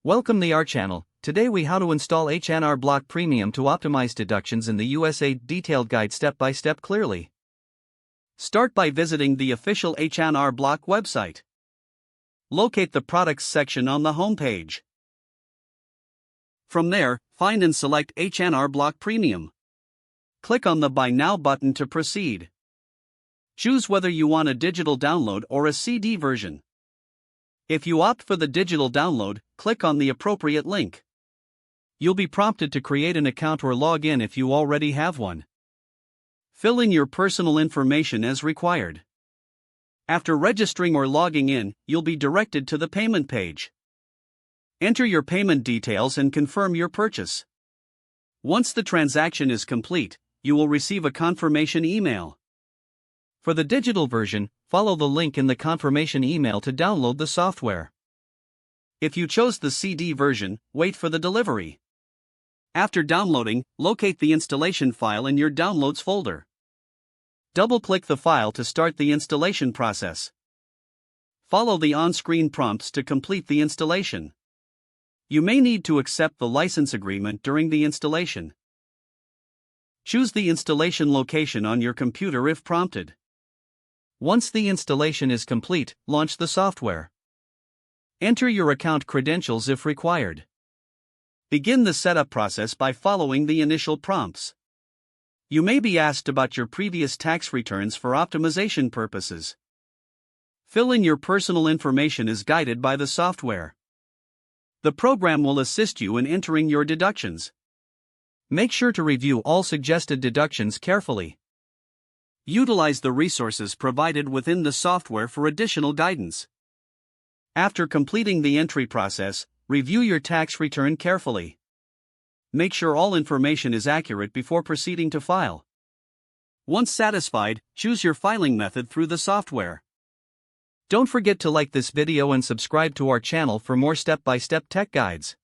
Welcome to our channel. Today we how to install H&R Block Premium to optimize deductions in the USA. Detailed guide step by step clearly. Start by visiting the official H&R Block website. Locate the products section on the home page. From there, find and select H&R Block Premium. Click on the Buy Now button to proceed. Choose whether you want a digital download or a CD version. If you opt for the digital download, click on the appropriate link. You'll be prompted to create an account or log in if you already have one. Fill in your personal information as required. After registering or logging in, you'll be directed to the payment page. Enter your payment details and confirm your purchase. Once the transaction is complete, you will receive a confirmation email. For the digital version, follow the link in the confirmation email to download the software. If you chose the CD version, wait for the delivery. After downloading, locate the installation file in your Downloads folder. Double-click the file to start the installation process. Follow the on-screen prompts to complete the installation. You may need to accept the license agreement during the installation. Choose the installation location on your computer if prompted. Once the installation is complete, launch the software. Enter your account credentials if required. Begin the setup process by following the initial prompts. You may be asked about your previous tax returns for optimization purposes. Fill in your personal information as guided by the software. The program will assist you in entering your deductions. Make sure to review all suggested deductions carefully. Utilize the resources provided within the software for additional guidance. After completing the entry process, review your tax return carefully. Make sure all information is accurate before proceeding to file. Once satisfied, choose your filing method through the software. Don't forget to like this video and subscribe to our channel for more step-by-step tech guides.